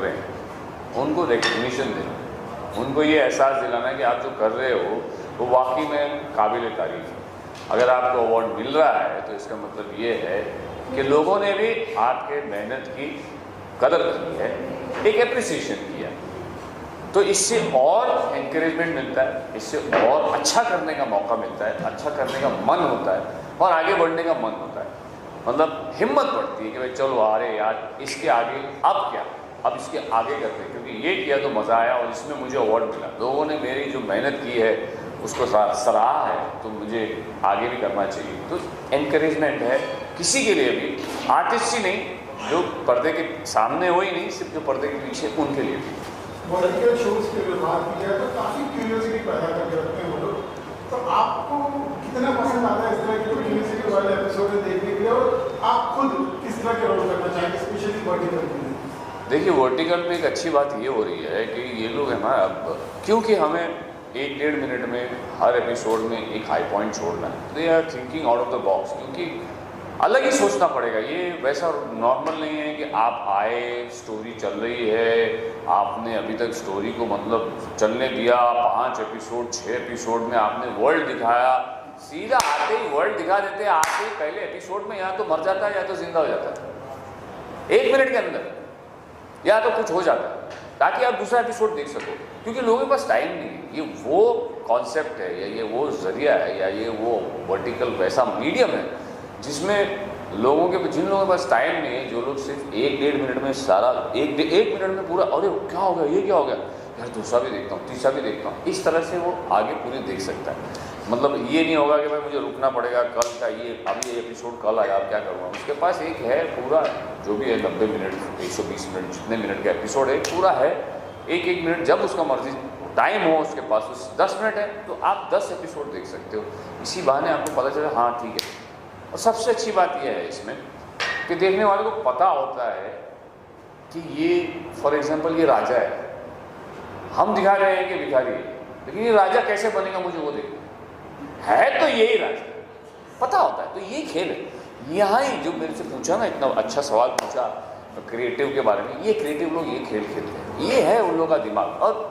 रहे हैं उनको रिकग्निशन देना, उनको ये एहसास दिलाना कि आप जो कर रहे हो वो वाकई में काबिल तारीफ है। अगर आपको अवार्ड मिल रहा है तो इसका मतलब ये है कि लोगों ने भी आपके मेहनत की कदर की है, एक एप्रिसिएशन किया, तो इससे और एनकरेजमेंट मिलता है, इससे और अच्छा करने का मौका मिलता है, अच्छा करने का मन होता है और आगे बढ़ने का मन होता है। मतलब हिम्मत बढ़ती है कि भाई चलो अरे यार इसके आगे अब क्या, अब इसके आगे करते हैं, क्योंकि ये किया तो मज़ा आया और इसमें मुझे अवार्ड मिला, लोगों ने मेरी जो मेहनत की है उसको सराहा है, तो मुझे आगे भी करना चाहिए। तो एनकरेजमेंट है किसी के लिए भी, आर्टिस्ट ही नहीं, जो पर्दे के सामने हो ही नहीं, सिर्फ जो पर्दे के पीछे, उनके लिए भी। वर्टिकल शोज की अगर बात की जाए तो काफ़ी क्यूरियोसिटी पैदा करके रखते हैं वो लोग, तो आपको कितना पसंद आता है इस तरह की क्यूरियोसिटी वाले एपिसोड देखने के लिए, और आप खुद किस तरह के रोल करना चाहेंगे स्पेशली वर्टिकल के लिए? देखिए वर्टिकल में एक अच्छी बात ये हो रही है कि ये लोग है ना, अब क्योंकि हमें 1-1.5 मिनट में हर एपिसोड में एक हाई पॉइंट छोड़ना है, they are thinking out of the box, क्योंकि अलग ही सोचना पड़ेगा। ये वैसा नॉर्मल नहीं है कि आप आए, स्टोरी चल रही है, आपने अभी तक स्टोरी को मतलब चलने दिया, 5 एपिसोड 6 एपिसोड में आपने वर्ल्ड दिखाया, सीधा आते ही वर्ल्ड दिखा देते हैं, आते ही पहले एपिसोड में या तो मर जाता है या तो जिंदा हो जाता है 1 मिनट के अंदर, या तो कुछ हो जाता है ताकि आप दूसरा एपिसोड देख सको, क्योंकि लोगों के पास टाइम नहीं है। ये वो कॉन्सेप्ट है या ये वो जरिया है या ये वो वर्टिकल वैसा मीडियम है जिसमें लोगों के, जिन लोगों के पास टाइम नहीं है, जो लोग सिर्फ 1-1.5 मिनट में सारा एक मिनट में पूरा, अरे क्या हो गया, ये क्या हो गया यार, दूसरा भी देखता हूँ, तीसरा भी देखता हूँ, इस तरह से वो आगे पूरी देख सकता है। मतलब ये नहीं होगा कि भाई मुझे रुकना पड़ेगा, कल का ये अभी ये एपिसोड कल आया, अब क्या करूँगा। उसके पास एक है पूरा, जो भी है 90 मिनट 120 मिनट जितने मिनट का एपिसोड है पूरा है, एक मिनट जब उसका मर्जी टाइम हो उसके पास, उस 10 मिनट है तो आप 10 एपिसोड देख सकते हो। इसी बहाने आपको पता चला हाँ ठीक है। और सबसे अच्छी बात यह है इसमें कि देखने वाले को पता होता है कि ये फॉर एग्जांपल ये राजा है, हम दिखा रहे हैं कि भिखारी है, लेकिन ये राजा कैसे बनेगा मुझे वो देखना है, तो यही राजा पता होता है। तो ये खेल है। यहाँ ही जो मेरे से पूछा ना, इतना अच्छा सवाल पूछा क्रिएटिव के बारे में, ये क्रिएटिव लोग ये खेल खेलते हैं, ये है उन लोगों का दिमाग। और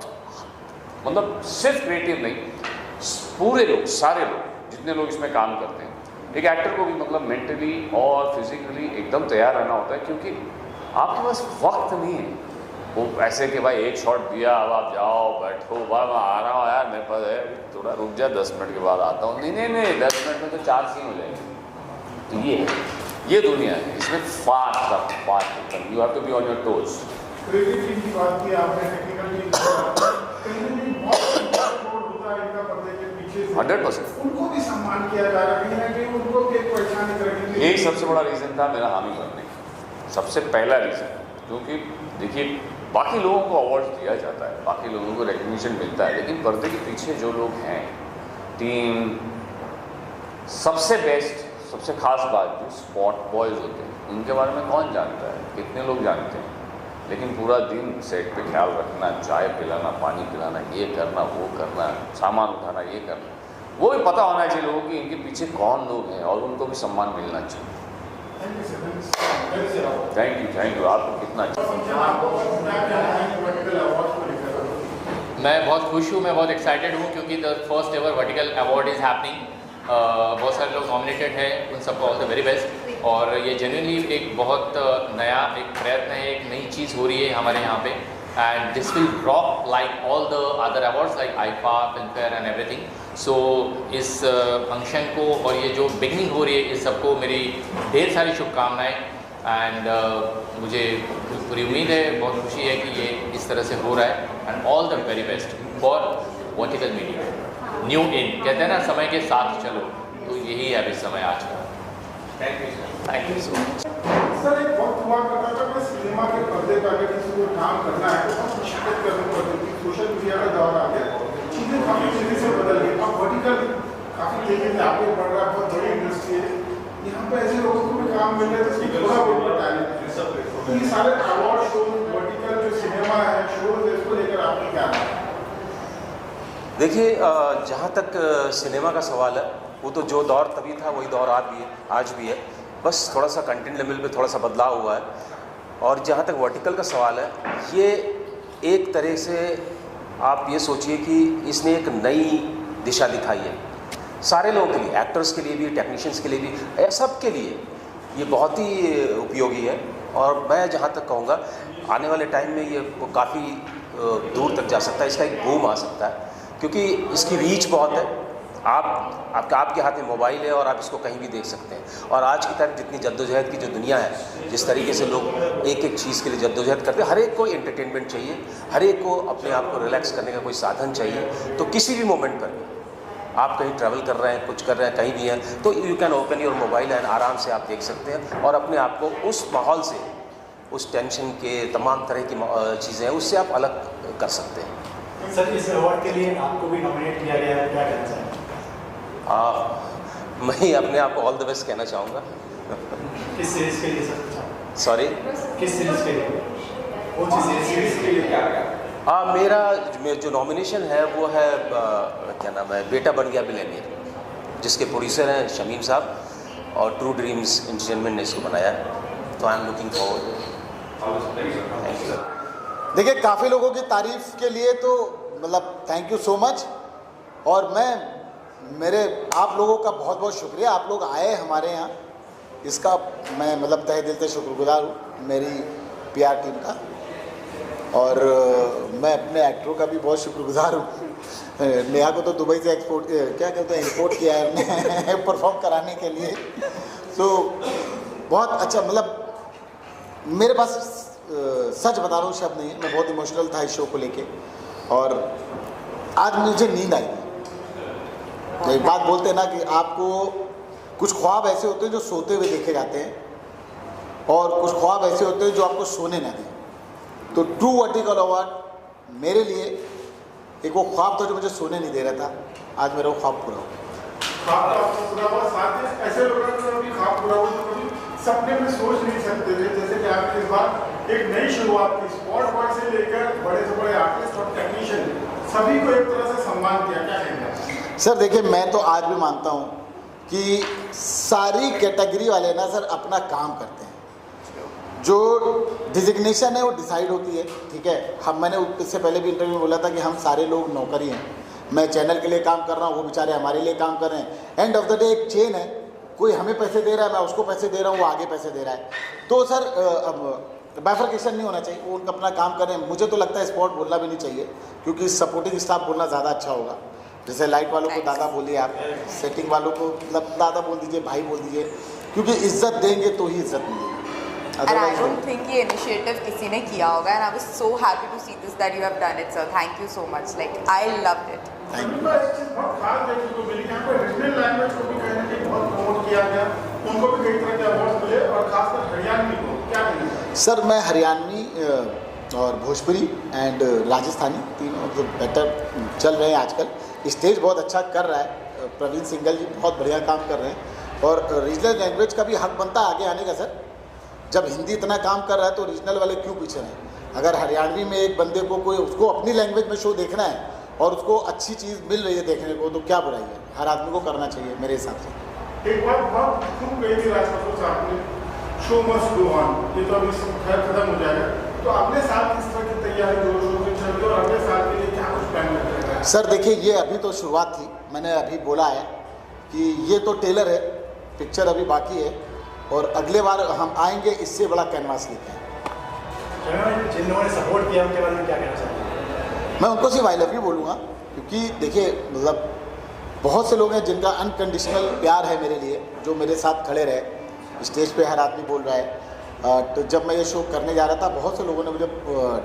मतलब सिर्फ क्रिएटिव नहीं, पूरे लोग, सारे लोग जितने लोग इसमें काम करते हैं, एक एक्टर को भी मतलब मेंटली और फिजिकली एकदम तैयार रहना होता है, क्योंकि आपके पास वक्त नहीं है वो ऐसे कि भाई एक शॉट दिया अब आप जाओ बैठो, मैं आ रहा हूँ यार मेरे पास है, थोड़ा रुक जा 10 मिनट के बाद आता हूँ, नहीं 10 मिनट में तो 4 सीन हो जाएंगे। तो ये है, ये दुनिया है, इसमें fast you have to be on your toes. Creative team की बात की आपने, टेक्निकल टीम की बात की, कहीं ना कहीं बहुत सपोर्ट होता है इनका पर्दे के पीछे से, 100% उनको भी सम्मान किया जा रहा है, कहीं ना कहीं उनको भी एक पहचान करने, यही सबसे बड़ा रीज़न था मेरा हामी भरने का, सबसे पहला रीज़न। क्योंकि देखिए बाकी लोगों को अवार्ड दिया जाता है, बाकी लोगों को रिकग्निशन मिलता है, लेकिन पर्दे के पीछे जो लोग हैं, टीम, सबसे बेस्ट, सबसे खास बात जो स्पॉट बॉयज़ होते हैं, उनके बारे में कौन जानता है, कितने लोग जानते हैं, लेकिन पूरा दिन सेट पे ख्याल रखना, चाय पिलाना, पानी पिलाना, ये करना, वो करना, सामान उठाना, ये करना, वो भी पता होना चाहिए लोगों की इनके पीछे कौन लोग हैं और उनको भी सम्मान मिलना चाहिए। Thank you. आपको कितना मैं बहुत खुश हूँ, मैं बहुत एक्साइटेड हूँ, क्योंकि the first ever vertical award is happening. बहुत सारे लोग नॉमिनेटेड हैं, उन सबको ऑल द वेरी बेस्ट। और ये जेन्युइनली एक बहुत नया एक प्रयत्न है, एक नई चीज़ हो रही है हमारे यहाँ पे, and this will rock like all the other awards like IIFA, Filmfare and everything. So इस फंक्शन को और ये जो बिगनिंग हो रही है, इस सबको मेरी ढेर सारी शुभकामनाएँ, एंड मुझे पूरी उम्मीद है, बहुत खुशी है कि ये इस तरह से हो रहा है, and all the very best for vertical media. New in कहते हैं ना, समय के साथ चलो, तो यही है अभी समय आज का। Thank you so much. Sir एक वक्त हुआ करता था कि सिनेमा के पर्दे पर अगर किसी को काम करना है तो बहुत मुश्किल करनी पड़ती थी, सोशल मीडिया का दौर आ गया, चीज़ें काफ़ी तेज़ी से बदल गई, अब वर्टिकल काफ़ी तेज़ी से आगे बढ़ रहा है, बहुत बड़ी इंडस्ट्री है, यहाँ पे ऐसे लोगों को भी काम मिल रहा है जिसकी थोड़ा बहुत टैलेंट है। ये सारे अवार्ड शो, वर्टिकल जो सिनेमा है, शोज, इसको लेकर आपकी क्या है? देखिए जहाँ तक सिनेमा का सवाल है, वो तो जो दौर तभी था वही दौर आज भी है, बस थोड़ा सा कंटेंट लेवल पे थोड़ा सा बदलाव हुआ है। और जहाँ तक वर्टिकल का सवाल है, ये एक तरह से आप ये सोचिए कि इसने एक नई दिशा दिखाई है सारे लोगों के लिए, एक्टर्स के लिए भी, टेक्नीशियंस के लिए भी, सब के लिए ये बहुत ही उपयोगी है। और मैं जहाँ तक कहूँगा आने वाले टाइम में ये काफ़ी दूर तक जा सकता है, इसका एक बूम आ सकता है, क्योंकि इसकी रीच बहुत है। आपके हाथ में मोबाइल है और आप इसको कहीं भी देख सकते हैं। और आज की तारीख जितनी जद्दोजहद की जो दुनिया है, जिस तरीके से लोग एक एक चीज़ के लिए जद्दोजहद करते हैं, हर एक को एंटरटेनमेंट चाहिए, हर एक को अपने आप को रिलैक्स करने का कोई साधन चाहिए। तो किसी भी मोमेंट पर आप कहीं ट्रैवल कर रहे हैं, कुछ कर रहे हैं, कहीं भी हैं, तो you can open your mobile and आराम से आप देख सकते हैं और अपने आप को उस माहौल से, उस टेंशन के तमाम तरह की चीज़ें हैं, उससे आप अलग कर सकते हैं। सर, इस अवार्ड के लिए आपको भी नॉमिनेट किया गया है, क्या कहना चाहेंगे? मैं अपने आप को ऑल द बेस्ट कहना चाहूँगा। किस सीरीज़ के लिए सर? सॉरी, किस सीरीज़ के लिए? कौन सी सीरीज़ के लिए? क्या मेरा जो नॉमिनेशन है वो है क्या नाम है, बेटा बन गया बिलियनियर, जिसके प्रोड्यूसर हैं शमीम साहब और ट्रू ड्रीम्स एंटरटेनमेंट ने इसको बनाया है। तो I am looking forward. Thank you. देखिए, काफ़ी लोगों की तारीफ़ के लिए तो मतलब थैंक यू सो मच। और आप लोगों का बहुत बहुत शुक्रिया, आप लोग आए हमारे यहाँ, इसका मैं मतलब तहे दिल से शुक्रगुजार हूँ मेरी PR टीम का। और मैं अपने एक्टरों का भी बहुत शुक्रगुजार हूँ। नेहा को तो दुबई से इंपोर्ट किया है हमने परफॉर्म कराने के लिए। तो बहुत अच्छा, मतलब मेरे पास सच बता रहा हूँ शब्द नहीं है, मैं बहुत इमोशनल था इस शो को लेके। और आज मुझे नींद आई। तो एक बात बोलते हैं ना कि आपको कुछ ख्वाब ऐसे होते हैं जो सोते हुए देखे जाते हैं और कुछ ख्वाब ऐसे होते हैं जो आपको सोने ना दें। तो ट्रू वर्टिकल अवार्ड मेरे लिए एक वो ख्वाब था जो मुझे सोने नहीं दे रहा था, आज मेरा वो ख्वाब पूरा हो। ख्वाब तो आपका पूरा हुआ, साथ में ऐसे लोग हैं जो कभी ख्वाब पूरा हुआ तो कभी सपने में सोच नहीं सकते थे। जैसे कि आपने इस बार एक नई शुरुआत की, स्पॉट बॉय से लेकर बड़े से बड़े आर्टिस्ट और टेक्नीशियन सभी को एक तरह से सम्मान किया, क्या कहेंगे? सर देखिए, मैं तो आज भी मानता हूँ कि सारी कैटेगरी वाले ना सर अपना काम करते हैं। जो डिजिग्नेशन है वो डिसाइड होती है, ठीक है। मैंने इससे पहले भी इंटरव्यू में बोला था कि हम सारे लोग नौकरी हैं। मैं चैनल के लिए काम कर रहा हूँ, वो बेचारे हमारे लिए काम कर रहे हैं। एंड ऑफ द डे एक चेन है, कोई हमें पैसे दे रहा है, मैं उसको पैसे दे रहा हूँ, वो आगे पैसे दे रहा है। तो सर बाइफर्केशन नहीं होना चाहिए, वो उनका अपना काम कर रहे हैं। मुझे तो लगता है स्पॉट बोलना भी नहीं चाहिए, क्योंकि सपोर्टिंग स्टाफ बोलना ज़्यादा अच्छा होगा। जैसे लाइट वालों को दादा बोलिए आप, सेटिंग वालों को मतलब दादा बोल दीजिए, भाई बोल दीजिए, क्योंकि इज्जत देंगे तो ही इज्जत मिलेगी। And I don't think ये initiative किसी ने किया होगा, and I was so happy to see this that you have done it, sir. Thank you so much. Like I loved it. Thank you. एक चीज़ बहुत खास देखने को मिली, यहाँ पर रीजनल लैंग्वेज को भी कहीं ना कहीं बहुत प्रमोट किया गया, उनको भी कई तरह के अवार्ड मिले, और खासकर हरियाणवी को क्या कहेंगे? सर मैं हरियाणवी और भोजपुरी एंड राजस्थानी तीनों जो बेटर चल रहे हैं आजकल। स्टेज बहुत अच्छा कर रहा है, प्रवीण सिंगल जी बहुत बढ़िया काम कर रहे हैं। और रीजनल लैंग्वेज का भी हक बनता है आगे आने का सर। जब हिंदी इतना काम कर रहा है तो रीजनल वाले क्यों पीछे हैं? अगर हरियाणवी में एक बंदे को कोई उसको अपनी लैंग्वेज में शो देखना है और उसको अच्छी चीज़ मिल रही है देखने को, तो क्या बुराई है? हर आदमी को करना चाहिए मेरे हिसाब से। एक बात बहुत खूब गई थी राजकपूर साहब ने, शो मस्ट गो ऑन। ये तो अभी खैर खत्म हो जाएगा, तो अगले साल किस तरह की तैयारी जोर शोर से चल रही है और अगले साल के लिए क्या कुछ प्लान कर रहे हैं? सर देखिए, ये अभी तो शुरुआत थी। मैंने अभी बोला है कि ये तो टेलर है, पिक्चर अभी बाकी है, और अगले बार हम आएंगे इससे बड़ा कैनवास लेके आएंगे। जिन लोगों ने सपोर्ट किया उनके बारे में क्या कहना चाहेंगे? मैं उनको सिर्फ आई लव यू बोलूँगा, क्योंकि देखिए मतलब बहुत से लोग हैं जिनका अनकंडीशनल प्यार है मेरे लिए, जो मेरे साथ खड़े रहे। स्टेज पे हर आदमी बोल रहा है। तो जब मैं ये शो करने जा रहा था, बहुत से लोगों ने मुझे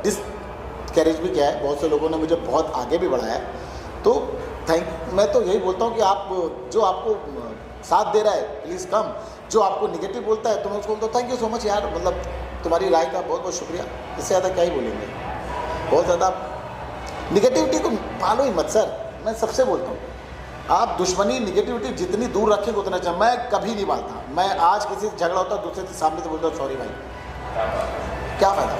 डिसकरेज भी किया है, बहुत से लोगों ने मुझे बहुत आगे भी बढ़ाया है। तो मैं तो यही बोलता हूँ कि आप जो आपको साथ दे रहा है प्लीज़ कम, जो आपको निगेटिव बोलता है तो मैं उसको बोलता हूँ थैंक यू सो मच यार, मतलब तुम्हारी राय का बहुत बहुत शुक्रिया। इससे ज़्यादा क्या ही बोलेंगे? बहुत ज़्यादा निगेटिविटी को पालो ही मत सर, मैं सबसे बोलता हूँ। आप दुश्मनी निगेटिविटी जितनी दूर रखेंगे उतना अच्छा। मैं कभी नहीं पालता, मैं आज किसी से झगड़ा होता है दूसरे से सामने से बोलता हूँ सॉरी भाई, क्या फ़ायदा?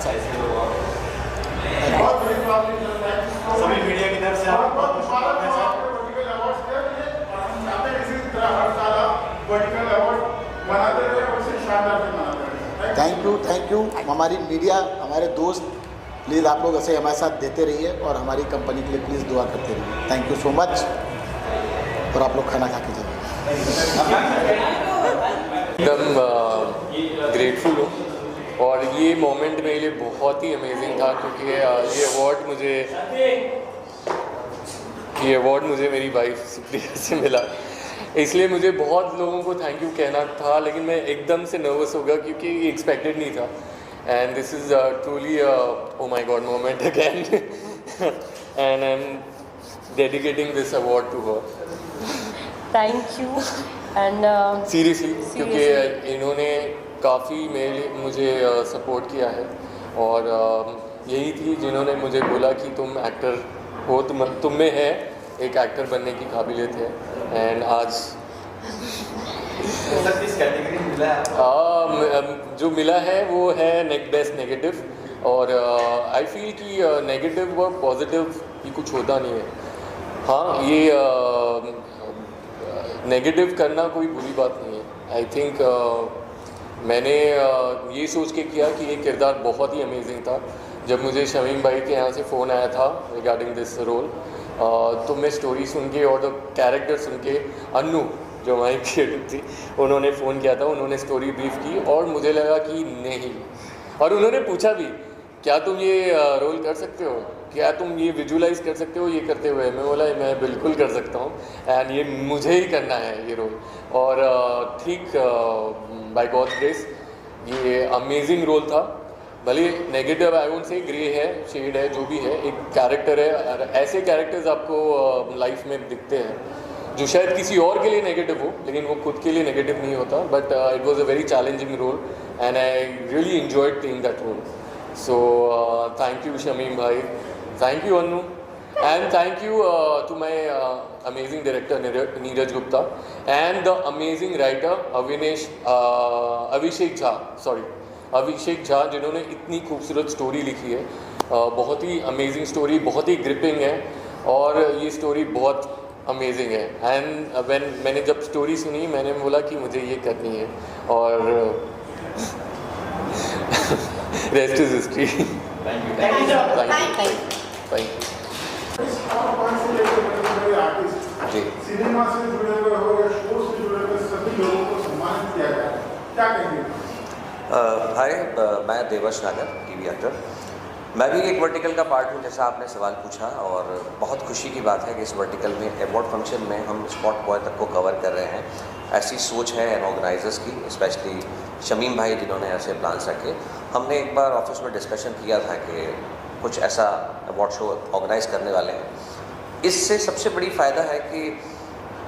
सभी मीडिया की तरफ से आप थैंक यू हमारी मीडिया, हमारे दोस्त, प्लीज़ आप लोग ऐसे हमारे साथ देते रहिए और हमारी कंपनी के लिए प्लीज़ दुआ करते रहिए। Thank you so much. और आप लोग खाना खा के जाइए। एकदम ग्रेटफुल हूँ और ये मोमेंट मेरे लिए बहुत ही अमेजिंग था, क्योंकि ये अवार्ड मुझे मेरी वाइफ सुप्रिया से मिला, इसलिए मुझे बहुत लोगों को थैंक यू कहना था, लेकिन मैं एकदम से नर्वस हो गया क्योंकि ये एक्सपेक्टेड नहीं था। And this is truly oh my god moment again and I am dedicating this award to her. Thank you and seriously, क्योंकि इन्होंने काफ़ी मुझे सपोर्ट किया है और यही थी जिन्होंने मुझे बोला कि तुम एक्टर हो, तुम में है एक एक्टर बनने की काबिलियत है। एंड आज किस कैटेगरी में मिला है? जो मिला है वो है बेस्ट नेगेटिव, और आई फील कि नेगेटिव और पॉजिटिव ही कुछ होता नहीं है। हाँ, ये नेगेटिव करना कोई बुरी बात नहीं है। आई थिंक मैंने ये सोच के किया कि ये किरदार बहुत ही अमेजिंग था। जब मुझे शमीम भाई के यहाँ से फ़ोन आया था रिगार्डिंग दिस रोल, तो मैं स्टोरी सुन के और कैरेक्टर सुन के, अन्नू जो हमारी क्रिएटिव थी, उन्होंने फ़ोन किया था, उन्होंने स्टोरी ब्रीफ की और मुझे लगा कि नहीं, और उन्होंने पूछा भी क्या तुम ये रोल कर सकते हो, क्या तुम ये विजुलाइज कर सकते हो ये करते हुए। मैं बोला मैं बिल्कुल कर सकता हूँ एंड ये मुझे ही करना है ये रोल। और ठीक बाय गॉड ग्रेस ये अमेजिंग रोल था। भले negative I won't say grey है, शेड है, जो भी है, एक कैरेक्टर है। ऐसे कैरेक्टर्स आपको लाइफ में दिखते हैं जो शायद किसी और के लिए नेगेटिव हो, लेकिन वो खुद के लिए नेगेटिव नहीं होता। But it was a very challenging role and I really enjoyed playing that role. So thank you Shamim भाई, thank you Annu, and thank you to my amazing director Neeraj Gupta and the amazing writer Abhishek Jha, जिन्होंने इतनी खूबसूरत story लिखी है। बहुत ही amazing story, बहुत ही gripping है और ये स्टोरी बहुत अमेजिंग है। एंड मैंने जब स्टोरी सुनी मैंने बोला कि मुझे ये करनी है और rest is history. Thank you. जी, सिनेमा से जुड़े हुए हो या शो से जुड़े हुए सभी लोगों को सम्मानित किया गया, क्या कहेंगे? हाय, मैं देवर्ष नागर, टीवी एक्टर। मैं भी एक वर्टिकल का पार्ट हूँ, जैसा आपने सवाल पूछा, और बहुत खुशी की बात है कि इस वर्टिकल में अवार्ड फंक्शन में हम स्पॉट बॉय तक को कवर कर रहे हैं। ऐसी सोच है ऑर्गेनाइजर्स की, स्पेशली शमीम भाई जिन्होंने ऐसे प्लान्स रखे। हमने एक बार ऑफिस में डिस्कशन किया था कि कुछ ऐसा अवार्ड शो ऑर्गेनाइज करने वाले हैं। इससे सबसे बड़ी फ़ायदा है कि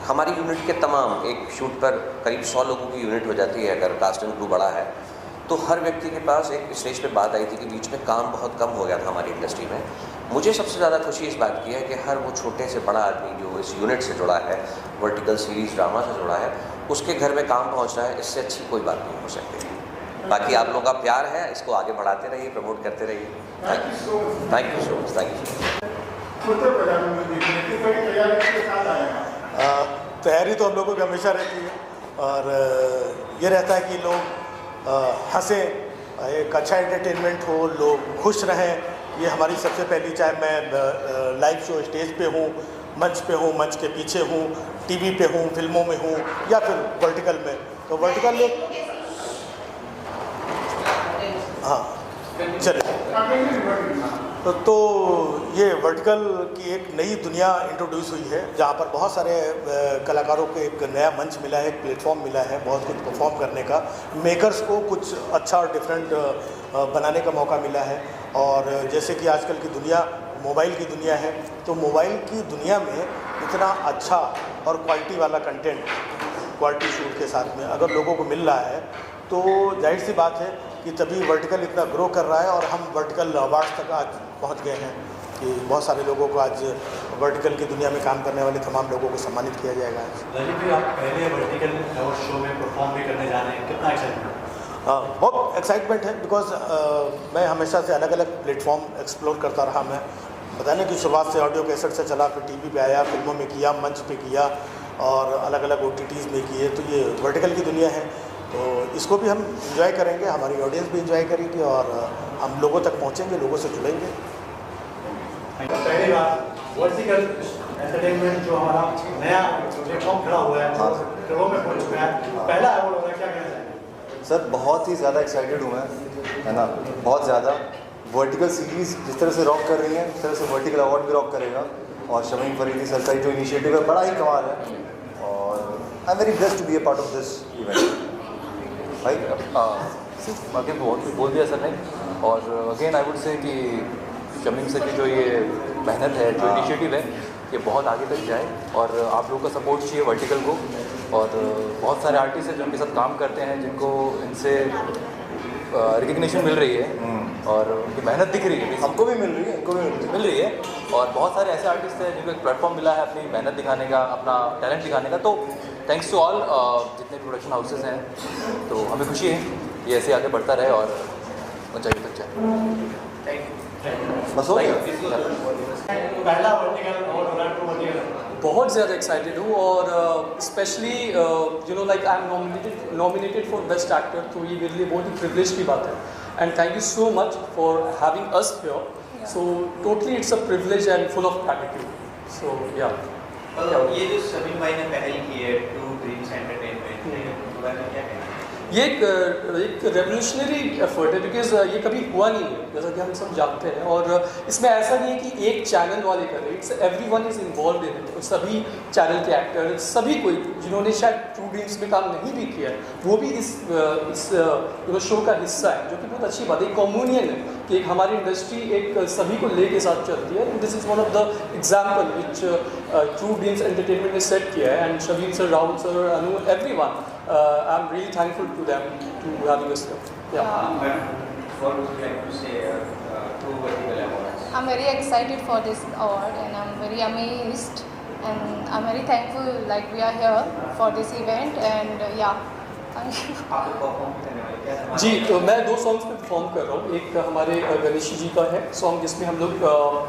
हमारी यूनिट के तमाम, एक शूट पर करीब 100 लोगों की यूनिट हो जाती है अगर कास्ट एंड क्रू बड़ा है, तो हर व्यक्ति के पास एक स्टेज पे बात आई थी कि बीच में काम बहुत कम हो गया था हमारी इंडस्ट्री में। मुझे सबसे ज़्यादा खुशी इस बात की है कि हर वो छोटे से बड़ा आदमी जो इस यूनिट से जुड़ा है, वर्टिकल सीरीज़ ड्रामा से जुड़ा है, उसके घर में काम पहुंच रहा है। इससे अच्छी कोई बात नहीं हो सकती। बाकी आप लोगों का प्यार है, इसको आगे बढ़ाते रहिए, प्रमोट करते रहिए। Thank you so much, thank you so much. तैयारी तो हम लोगों की हमेशा रहती है और ये रहता है कि लोग हंसें, एक अच्छा एंटरटेनमेंट हो, लोग खुश रहें। ये हमारी सबसे पहली, चाहे मैं लाइव शो स्टेज पे हूँ, मंच पे हूँ, मंच के पीछे हूँ, टीवी पे हूँ, फिल्मों में हूँ, या फिर वर्टिकल में, तो वर्टिकल में हाँ चले तो ये वर्टिकल की एक नई दुनिया इंट्रोड्यूस हुई है, जहाँ पर बहुत सारे कलाकारों को एक नया मंच मिला है, एक प्लेटफॉर्म मिला है बहुत कुछ परफॉर्म करने का। मेकर्स को कुछ अच्छा और डिफरेंट बनाने का मौका मिला है। और जैसे कि आजकल की दुनिया मोबाइल की दुनिया है, तो मोबाइल की दुनिया में इतना अच्छा और क्वालिटी वाला कंटेंट, क्वालिटी शूट के साथ में अगर लोगों को मिल रहा है, तो जाहिर सी बात है कि तभी वर्टिकल इतना ग्रो कर रहा है। और हम वर्टिकल अवार्ड्स तक आज पहुंच गए हैं कि बहुत सारे लोगों को आज वर्टिकल की दुनिया में काम करने वाले तमाम लोगों को सम्मानित किया जाएगा आज। ललित भाई, आप पहले वर्टिकल अवार्ड शो में परफॉर्म भी करने जा रहे हैं, कितना एक्साइटमेंट? बहुत एक्साइटमेंट है, बिकॉज मैं हमेशा से अलग अलग प्लेटफॉर्म एक्सप्लोर करता रहा। मैं बताने की शुरुआत से ऑडियो कैसेट से चला, फिर टीवी पे आया, फिल्मों में किया, मंच पे किया और अलग अलग OTTs में किए। तो ये वर्टिकल की दुनिया है तो इसको भी हम इंजॉय करेंगे, हमारी ऑडियंस भी इंजॉय करेगी और हम लोगों तक पहुंचेंगे, लोगों से जुड़ेंगे। पहली बात वर्टिकल एंटरटेनमेंट जो हमारा नया प्लेटफॉर्म खड़ा हुआ है, करोड़ों में पहुंच चुका है, पहला अवार्ड होगा, क्या कहना चाहेंगे? सर बहुत ही ज़्यादा एक्साइटेड हूँ मैं, है ना, बहुत ज़्यादा। वर्टिकल सीरीज़ जिस तरह से रॉक कर रही है, उस तरह से वर्टिकल अवार्ड भी रॉक करेगा। और शमीम फरीदी सर का जो इनिशिएटिव है बड़ा ही कमाल है, और I am very blessed to be a part of this event. भाई आगे बहुत कुछ बोल दिया सर ने, और अगेन आई वुड से कि शमीम सर की जो ये मेहनत है, जो इनिशिएटिव है, ये बहुत आगे तक जाए, और आप लोगों का सपोर्ट चाहिए वर्टिकल को। और बहुत सारे आर्टिस्ट हैं जो उनके साथ काम करते हैं, जिनको इनसे रिकग्निशन मिल रही है और उनकी मेहनत दिख रही है, हमको भी मिल रही है, इनको भी मिल रही है। और बहुत सारे ऐसे आर्टिस्ट हैं जिनको एक प्लेटफॉर्म मिला है अपनी मेहनत दिखाने का, अपना टैलेंट दिखाने का। तो थैंक्स टू ऑल जितने प्रोडक्शन हाउसेज हैं, तो हमें खुशी है ये ऐसे आगे बढ़ता रहे और ऊंचाई तक जाए। बस हो गया। पहला वर्टिकल अवार्ड हो रहा है, 2 वर्टिकल। बहुत ज़्यादा एक्साइटेड हूँ, और specially you know like I am nominated for best actor, तो ये मेरे लिए बहुत ही प्रिविलेज की बात है। And thank you so much for having us here, so totally it's a privilege and full of gratitude. So yeah ये जो शमीम भाई ने पहल की है, ट्रू ड्रीम्स एंटरटेनमेंट, क्या कहना? ये एक रेवोल्यूशनरी एफर्ट है, बिकॉज ये कभी हुआ नहीं है, जैसा कि हम सब जानते हैं। और इसमें ऐसा नहीं है कि एक चैनल वाले कर रहे हैं, it's everyone is involve in it. सभी चैनल के एक्टर, सभी कोई जिन्होंने शायद ट्रू ड्रीम्स में काम नहीं भी किया है, वो भी इस शो का हिस्सा है, जो कि बहुत अच्छी बात है। कम्युनियन है कि एक हमारी इंडस्ट्री एक सभी को ले के साथ चलती है। This is one of the example which True Dreams Entertainment ने सेट किया है। And Shamim sir, Rahul sir, Anu, everyone, I am really thankful to them to having us here. Yeah. What would you like to say to vertical awards? I'm very excited for this award, and I'm very amazed, and I'm very thankful like we are here for this event, and yeah, thank you. आप perform करने वाले क्या? जी, तो मैं 2 songs पे perform कर रहा हूँ। एक हमारे गणेश जी का है सॉन्ग, जिसमें हम लोग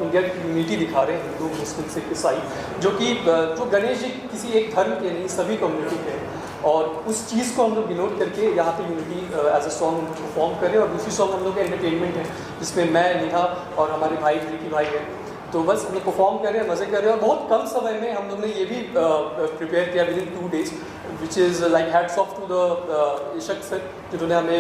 इंडिया की यूनिटी दिखा रहे हैं, हिंदू, मुस्लिम, सिख, ईसाई, जो कि जो गणेश जी किसी एक धर्म के नहीं, सभी कम्युनिटी के हैं। और उस चीज़ को हम लोग डिनोट करके यहाँ पे यूनिटी एज अ सॉन्ग हम परफॉर्म करें। और दूसरी सॉन्ग हम लोग का एंटरटेनमेंट है, जिसमें मैं, निहा और हमारे भाई रिकी भाई हैं। तो बस हम लोग परफॉर्म कर रहे हैं, मज़े कर रहे हैं। और बहुत कम समय में हम लोग ने ये भी प्रिपेयर किया within 2 days, which is like hats off to the Ishaq sir, जिन्होंने हमें,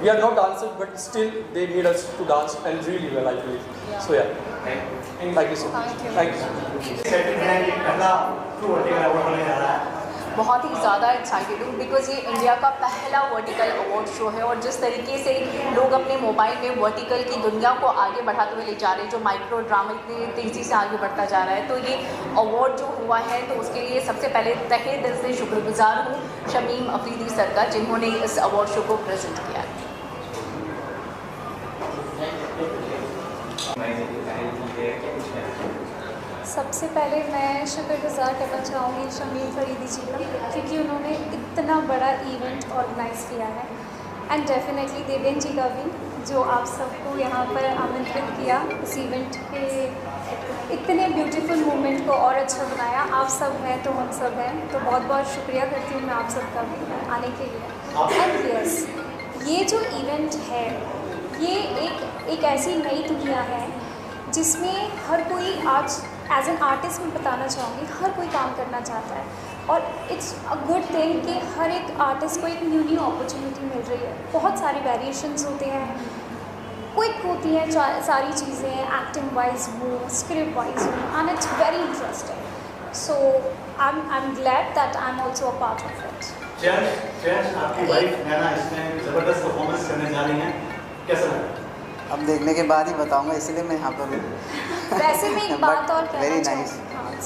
we are not dancer but still they need us to dance and really well, I believe. So yeah thank you so much. Thank you. पहला true vertical award होने जा रहा है। बहुत ही ज़्यादा excited हूँ, बिकॉज ये इंडिया का पहला वर्टिकल अवार्ड शो है। और जिस तरीके से लोग अपने मोबाइल में वर्टिकल की दुनिया को आगे बढ़ाते हुए ले जा रहे हैं, जो माइक्रो ड्रामा इतनी तेज़ी से आगे बढ़ता जा रहा है, तो ये अवार्ड जो हुआ है, तो उसके लिए सबसे पहले तहे दिल से शुक्रगुजार हूँ शमीम अफरीदी सर का, जिन्होंने इस अवार्ड शो को प्रेजेंट किया है। सबसे पहले मैं शुक्रगुजार करना चाहूँगी शमीम फरीदी जी का, क्योंकि उन्होंने इतना बड़ा इवेंट ऑर्गेनाइज़ किया है। एंड डेफिनेटली देवेन जी का भी, जो आप सबको यहाँ पर आमंत्रित किया इस इवेंट पे, इतने ब्यूटीफुल मोमेंट को और अच्छा बनाया। आप सब हैं तो हम सब हैं, तो बहुत बहुत शुक्रिया करती हूँ मैं आप सबका भी आने के लिए। एंड यस, ये जो इवेंट है, ये एक ऐसी नई दुनिया है जिसमें हर कोई आज एज एन आर्टिस्ट मैं बताना चाहूँगी, हर कोई काम करना चाहता है। और इट्स अ गुड थिंग कि हर एक आर्टिस्ट को एक न्यू अपॉर्चुनिटी मिल रही है। बहुत सारे वेरिएशंस होते हैं, क्विक होती हैं सारी चीज़ें, एक्टिंग वाइज हो, स्क्रिप्ट वाइज हो, and it's very interesting. So I am glad that I am also a part of it. Chance, आपकी वाइफ नैना इसमें ज़बरदस्त परफॉर्मेंस करने जा रही हैं, कैसा लगा? अब देखने के बाद ही बताऊंगा, इसलिए मैं यहाँ पर हूँ। वैसे में एक बात और कहना very nice,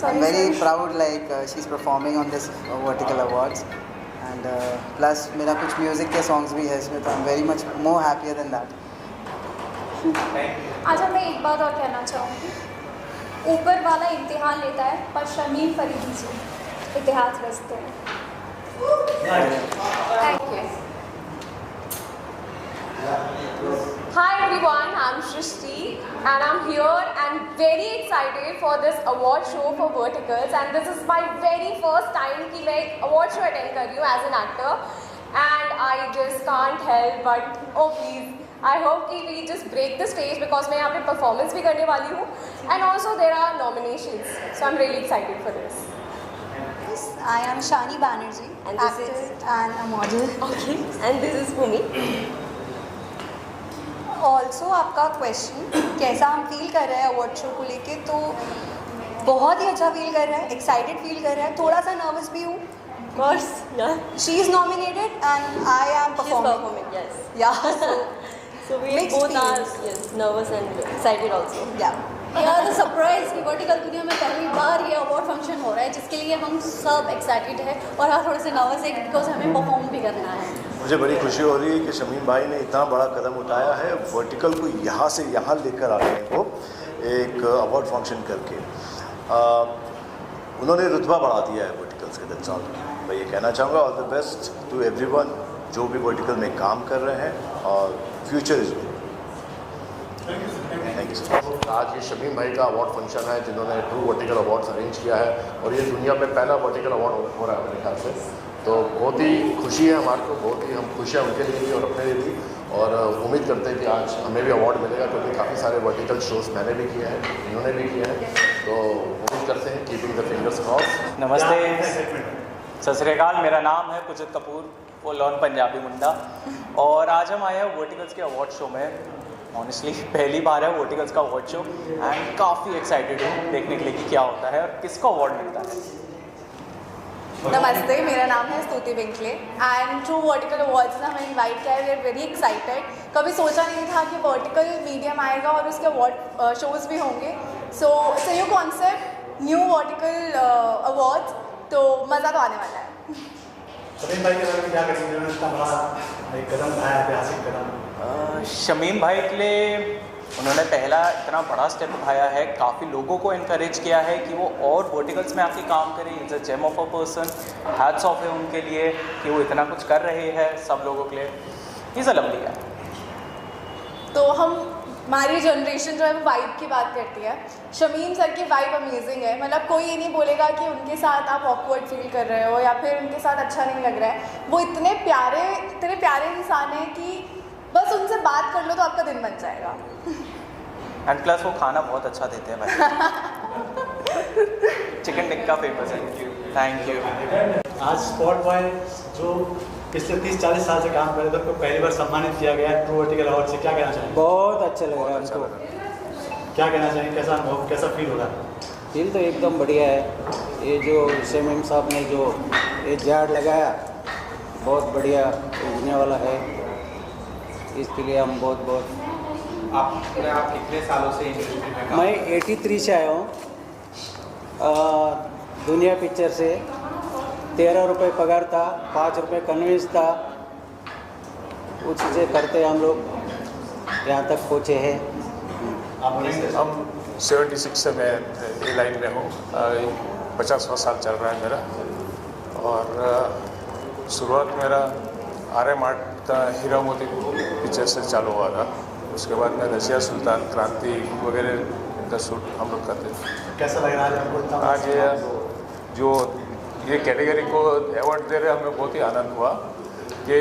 I am very proud like she is performing on this vertical awards, and plus मेरा कुछ म्यूज़िक के सॉन्ग्स भी है इसमें, तो आई am very much more happier than that. अच्छा, मैं एक बात और कहना चाहूँगी, ऊपर वाला इम्तिहान लेता है पर शमीम फरीदी जी इतिहास रचते हैं। Thank you. Hi everyone, I'm Shrishti and I'm here and very excited for this award show for Verticals, and this is my very first time कि मैं एक award show attend कर रही हूँ as an actor, and I just can't help but, oh please, I hope कि we just break the stage because मैं यहाँ पे performance भी करने वाली हूँ, and also there are nominations, so I'm really excited for this. I am Shani Banerjee, And this actor is- and a model. Okay, and this is Bhumi. Also आपका question कैसा हम फील कर रहे हैं अवार्ड शो को लेके, तो बहुत ही अच्छा फील कर रहा है, एक्साइटेड फील कर रहा है, थोड़ा सा नर्वस भी हूँ. course, yeah. She is nominated and I M She's performing, yes. या So we Mixed both are feelings. nervous and excited also. यार सरप्राइज की वर्टिकल दुनिया में पहली बार ये अवार्ड फंक्शन हो रहा है, जिसके लिए हम सब एक्साइटेड है और हाँ थोड़े से नर्वस है बिकॉज हमें परफॉर्म भी करना है. मुझे बड़ी खुशी हो रही है कि शमीम भाई ने इतना बड़ा कदम उठाया है, वर्टिकल को यहाँ से यहाँ लेकर आ गए वो एक अवार्ड फंक्शन करके. उन्होंने रुतबा बढ़ा दिया है वर्टिकल्स के. That's all. मैं ये कहना चाहूँगा all the best to everyone जो भी वर्टिकल में काम कर रहे हैं, और future is good. Thank you. आज ये शमीम भाई का अवार्ड फंक्शन है जिन्होंने ट्रू वर्टिकल अवार्ड्स अरेंज किया है, और ये दुनिया में पहला वर्टिकल अवार्ड हो रहा है मेरे ख्याल से. तो बहुत ही खुशी है हमारे को, बहुत ही हम खुश हैं उनके लिए भी और अपने लिए भी, और उम्मीद करते हैं कि आज हमें भी अवार्ड मिलेगा, क्योंकि काफ़ी सारे वर्टिकल शोज मैंने भी किए हैं, इन्होंने भी किए हैं. तो उम्मीद करते हैं कीपिंग द फिंगर्स क्रॉस. नमस्ते, सत श्री अकाल. मेरा नाम है पुजित कपूर, फुल ऑन पंजाबी मुंडा, और आज हम आए हैं वर्टिकल्स के अवार्ड शो में. ऑनेस्टली पहली बार है वर्टिकल्स का अवार्ड शो, एंड काफ़ी एक्साइटेड हूँ देखने के लिए कि क्या होता है और किसको अवार्ड मिलता है. नमस्ते, मेरा नाम है स्तुति बिंकले एंड ट्रू वर्टिकल अवार्ड्स ने हमें इनवाइट किया है. We are very excited. कभी सोचा नहीं था कि वर्टिकल मीडियम आएगा और उसके अवार्ड शोज़ भी होंगे. So it's new concept, new vertical awards, तो मज़ा तो आने वाला है. शमीम भाई के बारे में क्या करेंगे, उन्होंने इतना बड़ा एक कदम उठाया, ऐतिहासिक कदम. शमीम भाई के लिए उन्होंने पहला इतना बड़ा स्टेप उठाया है, काफ़ी लोगों को इनकरेज किया है कि वो और वर्टिकल्स में आके काम करें. It's a gem of a person. Hats off है उनके लिए कि वो इतना कुछ कर रहे हैं सब लोगों के लिए. इज़ अ लवली गाय. तो हमारी जनरेशन जो है वो वाइब की बात करती है. शमीम सर की वाइब अमेजिंग है. मतलब कोई ये नहीं बोलेगा कि उनके साथ आप ऑकवर्ड फील कर रहे हो या फिर उनके साथ अच्छा नहीं लग रहा है. वो इतने प्यारे इंसान हैं कि बस उनसे बात कर लो तो आपका दिन बन जाएगा. एंड प्लस वो खाना बहुत अच्छा देते हैं भाई. चिकन टिक्का फेमस है. Thank you. आज स्पॉट बॉय जो पिछले 30-40 साल से काम कर रहे थे, उनको पहली बार सम्मानित किया गया ट्रू वर्टिकल अवार्ड से. क्या कहना चाहेंगे? बहुत अच्छा लग रहा है हमको. क्या कहना चाहेंगे, कैसा अनुभव, कैसा फील हो रहा है? फील तो एकदम बढ़िया है. ये जो शमीम साहब ने जो ये झाड़ लगाया बहुत बढ़िया उगने वाला है. इसके लिए हम बहुत आप कितने सालों से इंडस्ट्री में काम? मैं 83 से आया हूँ. दुनिया पिक्चर से 13 रुपये पगार था, 5 रुपये कन्वेंस था, उससे करते हम लोग यहाँ तक पहुँचे हैं. हम 76 से मैं ये लाइन में हूँ. 50वां साल चल रहा है मेरा, और शुरुआत मेरा RM आर्ट का हीरा मोती पिक्चर से चालू हुआ था. उसके बाद मैं रजिया सुल्तान, क्रांति वगैरह का शूट हम लोग करते थे. कैसा लग रहा है आपको? आज ये जो ये कैटेगरी को अवार्ड दे रहे हैं, हमें बहुत ही आनंद हुआ कि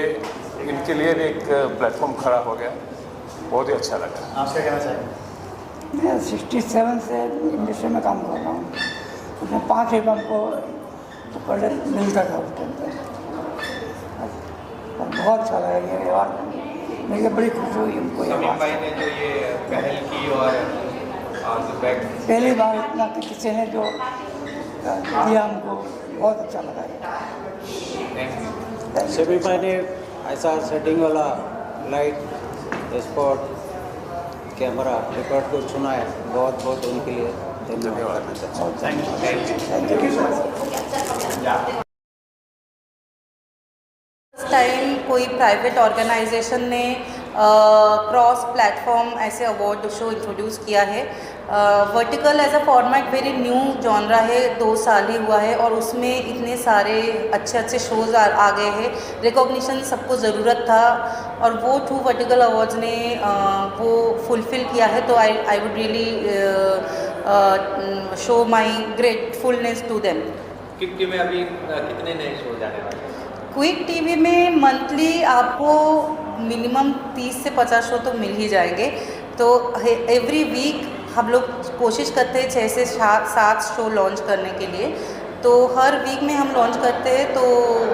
इनके लिए भी एक प्लेटफॉर्म खड़ा हो गया. बहुत ही अच्छा लगा. आप क्या कहना चाहेंगे? मैं 67 से इंडस्ट्री में काम कर रहा हूँ. उसमें 5 एल्बम को पहले मिलता था उसके अंदर. बहुत अच्छा लगा ये अवार्ड. मुझे बड़ी खुशी हुई उनको. शमीम भाई ने जो ये पहल की और पहली बार इतना किसी ने जो दिया हमको बहुत अच्छा लगा. शमीम भाई ने ऐसा सेटिंग वाला लाइट, स्पॉट, कैमरा, रिकॉर्ड को चुना है. बहुत बहुत उनके लिए धन्यवाद. टाइम कोई प्राइवेट ऑर्गेनाइजेशन ने क्रॉस प्लेटफॉर्म ऐसे अवार्ड शो इंट्रोड्यूस किया है. Vertical as a format very new genre है, 2 साल ही हुआ है और उसमें इतने सारे अच्छे शोज़ आ गए हैं. रिकॉग्निशन सबको ज़रूरत था और वो ट्रू वर्टिकल अवार्ड्स ने वो फुलफ़िल किया है. तो I would really show my gratefulness to them. कितने में अभी कितने नए शो जाने वाले हैं? क्विक टीवी में मंथली आपको मिनिमम 30 से 50 शो तो मिल ही जाएंगे। तो एवरी वीक हम लोग कोशिश करते हैं 6 से 7 शो लॉन्च करने के लिए। तो हर वीक में हम लॉन्च करते हैं, तो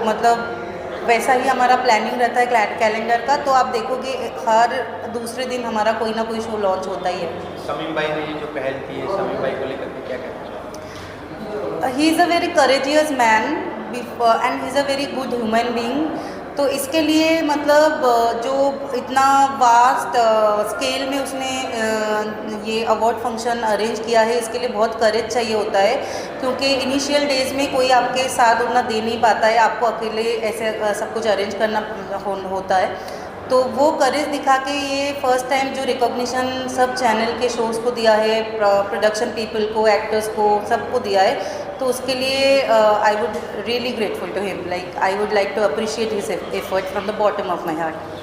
मतलब वैसा ही हमारा प्लानिंग रहता है कैलेंडर का। तो आप देखोगे हर दूसरे दिन हमारा कोई ना कोई शो लॉन्च होता ही है। शमीम भाई ने ये जो पहल की है, शमीम भाई को लेकर के क्या कहना he is a very courageous man and he is a very good human being. तो इसके लिए मतलब जो इतना वास्ट स्केल में उसने ये अवार्ड फंक्शन अरेंज किया है, इसके लिए बहुत करेज चाहिए होता है, क्योंकि इनिशियल डेज में कोई आपके साथ उतना दे नहीं पाता है, आपको अकेले ऐसे सब कुछ अरेंज करना होता है। तो वो करेज दिखा के ये फर्स्ट टाइम जो रिकॉग्निशन सब चैनल के शोज़ को दिया है, प्रोडक्शन पीपल को, एक्टर्स को, सबको दिया है। तो उसके लिए I would really grateful to him, like I would like to appreciate his effort from the bottom of my heart.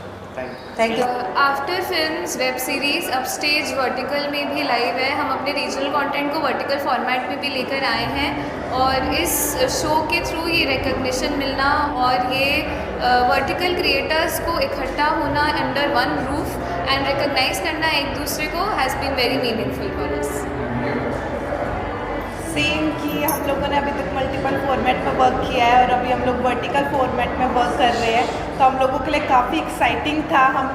Thank you. After films, web series, अब स्टेज वर्टिकल में भी लाइव है। हम अपने रीजनल कंटेंट को vertical format में भी लेकर आए हैं, और इस शो के थ्रू ये रिकग्निशन मिलना और ये वर्टिकल क्रिएटर्स को इकट्ठा होना under one roof and recognise करना एक दूसरे को has been very meaningful for us. Same कि हम लोगों ने अभी तक मल्टीपल फॉर्मेट में वर्क किया है और अभी हम लोग वर्टिकल फॉर्मेट में वर्क कर रहे हैं, तो हम लोगों के लिए काफ़ी एक्साइटिंग था। हम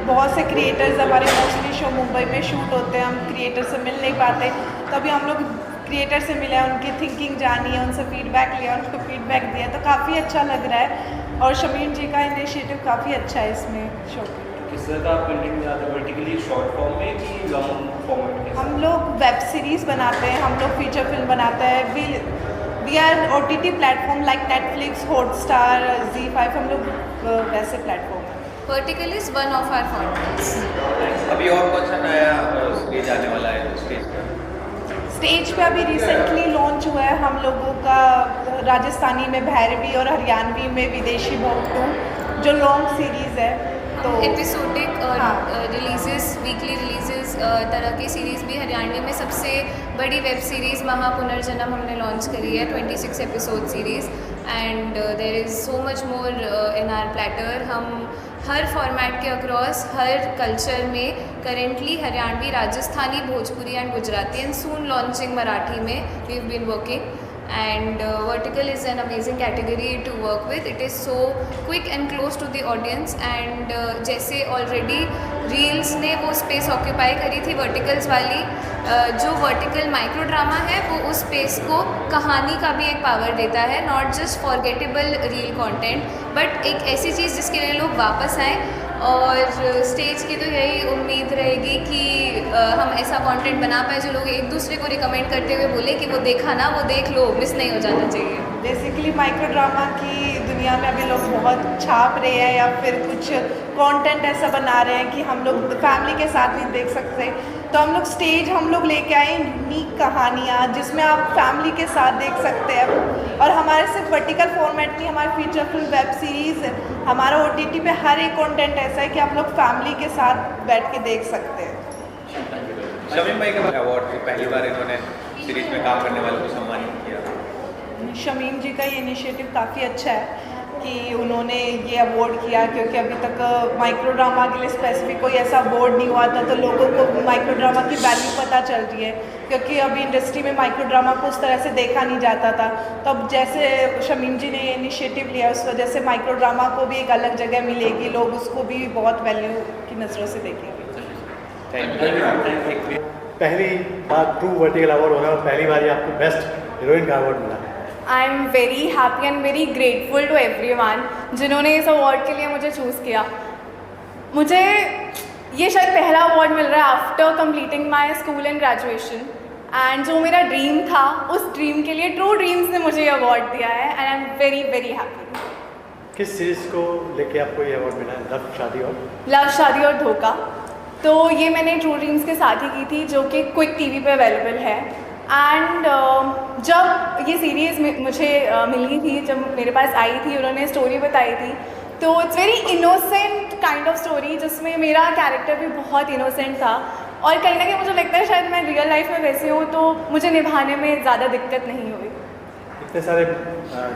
बहुत से क्रिएटर्स, हमारे मोस्टली शो मुंबई में शूट होते हैं, हम क्रिएटर से मिल नहीं पाते, तो अभी हम लोग क्रिएटर से मिले, उनकी थिंकिंग जानी है, उनसे फीडबैक लिया, उनको फीडबैक दिया, तो काफ़ी अच्छा लग रहा है। और शमीम जी का इनिशिएटिव काफ़ी अच्छा है इसमें शो के। किस तरह का आप कंटेंट बनाते हैं, वर्टिकली शॉर्ट फॉर्म में कि लॉन्ग फॉर्मेट में? हम लोग वेब सीरीज़ बनाते हैं, हम लोग फीचर फिल्म बनाते हैं। We are OTT platform like Netflix, Hotstar, ZEE5, हम लोग वैसे प्लेटफॉर्म हैं। Vertical is one of our formats. अभी और कौन सा नया स्टेज आने वाला है स्टेज पर? स्टेज पे अभी रिसेंटली लॉन्च हुआ है हम लोगों का राजस्थानी में भैरवी और हरियाणवी में विदेशी बहु 2, जो लॉन्ग सीरीज़ है। तो एपिसोडिक रिलीजेस, वीकली रिलीजेस तरह की सीरीज़ भी हरियाणवी में सबसे बड़ी वेब सीरीज़ महापुनर्जन्म हमने लॉन्च करी है, 26 episode series, and there is so much more in our platter. हम हर फॉर्मेट के अक्रॉस, हर कल्चर में currently Haryanvi, Rajasthani, Bhojpuri and Gujarati, and soon launching Marathi में we have been working. And vertical is an amazing category to work with. It is so quick and close to the audience, and जैसे already reels ने वो space occupy करी थी verticals वाली, जो vertical micro drama है वो उस space को कहानी का भी एक power देता है, not just forgettable reel content, but एक ऐसी चीज़ जिसके लिए लोग वापस आएँ। और स्टेज की तो यही उम्मीद रहेगी कि हम ऐसा कंटेंट बना पाए जो लोग एक दूसरे को रिकमेंड करते हुए बोले कि वो देखा ना, वो देख लो, मिस नहीं हो जाना चाहिए। बेसिकली माइक्रो ड्रामा की दुनिया में अभी लोग बहुत छाप रहे हैं, या फिर कुछ कंटेंट ऐसा बना रहे हैं कि हम लोग फैमिली के साथ नहीं देख सकते। तो हम लोग स्टेज हम लोग लेके आए यूनिक कहानियाँ जिसमें आप फैमिली के साथ देख सकते हैं। और हमारे सिर्फ वर्टिकल फॉर्मेट नहीं, हमारी फीचर फिल्म, वेब सीरीज़, हमारा OTT पे हर एक कंटेंट ऐसा है कि आप लोग फैमिली के साथ बैठ के देख सकते हैं। शमीम भाई का अवार्ड पहली बार इन्होंने सीरीज में काम करने वालों को सम्मानित किया। शमीम जी का ये इनिशिएटिव काफ़ी अच्छा है कि उन्होंने ये अवार्ड किया, क्योंकि अभी तक माइक्रो ड्रामा के लिए स्पेसिफिक कोई ऐसा अवार्ड नहीं हुआ था, तो लोगों को माइक्रो ड्रामा की वैल्यू पता चल रही है, क्योंकि अभी इंडस्ट्री में माइक्रो ड्रामा को उस तरह से देखा नहीं जाता था। तो अब जैसे शमीम जी ने ये इनिशिएटिव लिया, उस वजह से माइक्रो ड्रामा को भी एक अलग जगह मिलेगी, लोग उसको भी बहुत वैल्यू की नज़रों से देखेंगे। पहली बार ट्रू वर्टिकल अवार्ड हो रहा है, पहली बार आपको बेस्ट हीरोइन का अवार्ड मिला। I am very happy and very grateful to everyone जिन्होंने इस अवार्ड के लिए मुझे चूज़ किया। मुझे ये शायद पहला अवार्ड मिल रहा है after completing my school and graduation, and जो मेरा ड्रीम था उस ड्रीम के लिए ट्रू ड्रीम्स ने मुझे ये अवार्ड दिया है, and I am very very happy. किस सीरीज़ को लेके आपको ये अवार्ड मिला है? लव, शादी और धोखा। तो ये मैंने ट्रू ड्रीम्स के साथ ही की थी, जो कि क्विक टीवी पे अवेलेबल है। एंड जब ये सीरीज़ मुझे मिली थी, जब मेरे पास आई थी, उन्होंने स्टोरी बताई थी, तो it's very innocent kind of story, जिसमें मेरा कैरेक्टर भी बहुत इनोसेंट था, और कहीं ना कहीं मुझे लगता है शायद मैं रियल लाइफ में वैसे हूँ, तो मुझे निभाने में ज़्यादा दिक्कत नहीं हुई। इतने सारे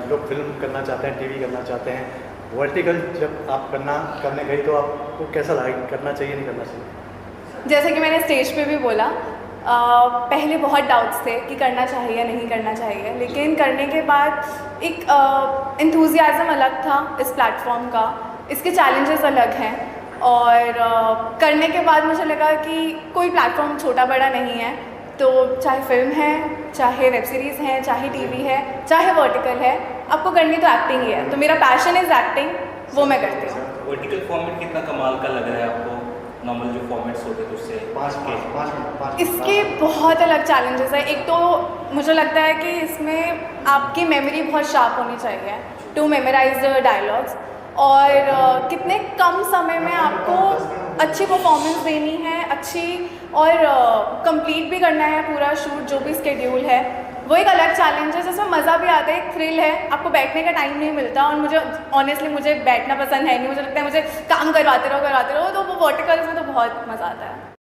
लोग फिल्म करना चाहते हैं, टीवी करना चाहते हैं, वर्टिकल जब आप करने गई तो आपको कैसा लगा, करना चाहिए नहीं करना चाहिए? जैसे कि मैंने स्टेज पे भी बोला, पहले बहुत डाउट्स थे कि करना चाहिए या नहीं करना चाहिए, लेकिन करने के बाद एक एंथुजियाज़म अलग था इस प्लेटफॉर्म का, इसके चैलेंजेस अलग हैं और करने के बाद मुझे लगा कि कोई प्लेटफॉर्म छोटा बड़ा नहीं है, तो चाहे फिल्म है, चाहे वेब सीरीज़ है, चाहे टीवी है, चाहे वर्टिकल है, आपको करनी तो एक्टिंग ही है। तो मेरा पैशन इज़ एक्टिंग, वो मैं करती हूँ। वर्टिकल फॉर्मेट कितना कमाल का लग रहा है आपको, नॉर्मल जो फॉर्मेट्स होते थे उससे? 5 मिनट इसके बहुत अलग चैलेंजेस है। एक तो मुझे लगता है कि इसमें आपकी मेमोरी बहुत शार्प होनी चाहिए टू मेमोराइज द डायलॉग्स, और कितने कम समय में आपको अच्छी परफॉर्मेंस देनी है, अच्छी और कंप्लीट भी करना है पूरा शूट, जो भी स्केड्यूल है, वो एक अलग चैलेंज है जिसमें मज़ा भी आता है, एक थ्रिल है, आपको बैठने का टाइम नहीं मिलता। और मुझे ऑनेस्टली मुझे बैठना पसंद है नहीं, मुझे लगता है मुझे काम करवाते रहो, तो वो वर्टिकल्स में तो बहुत मज़ा आता है।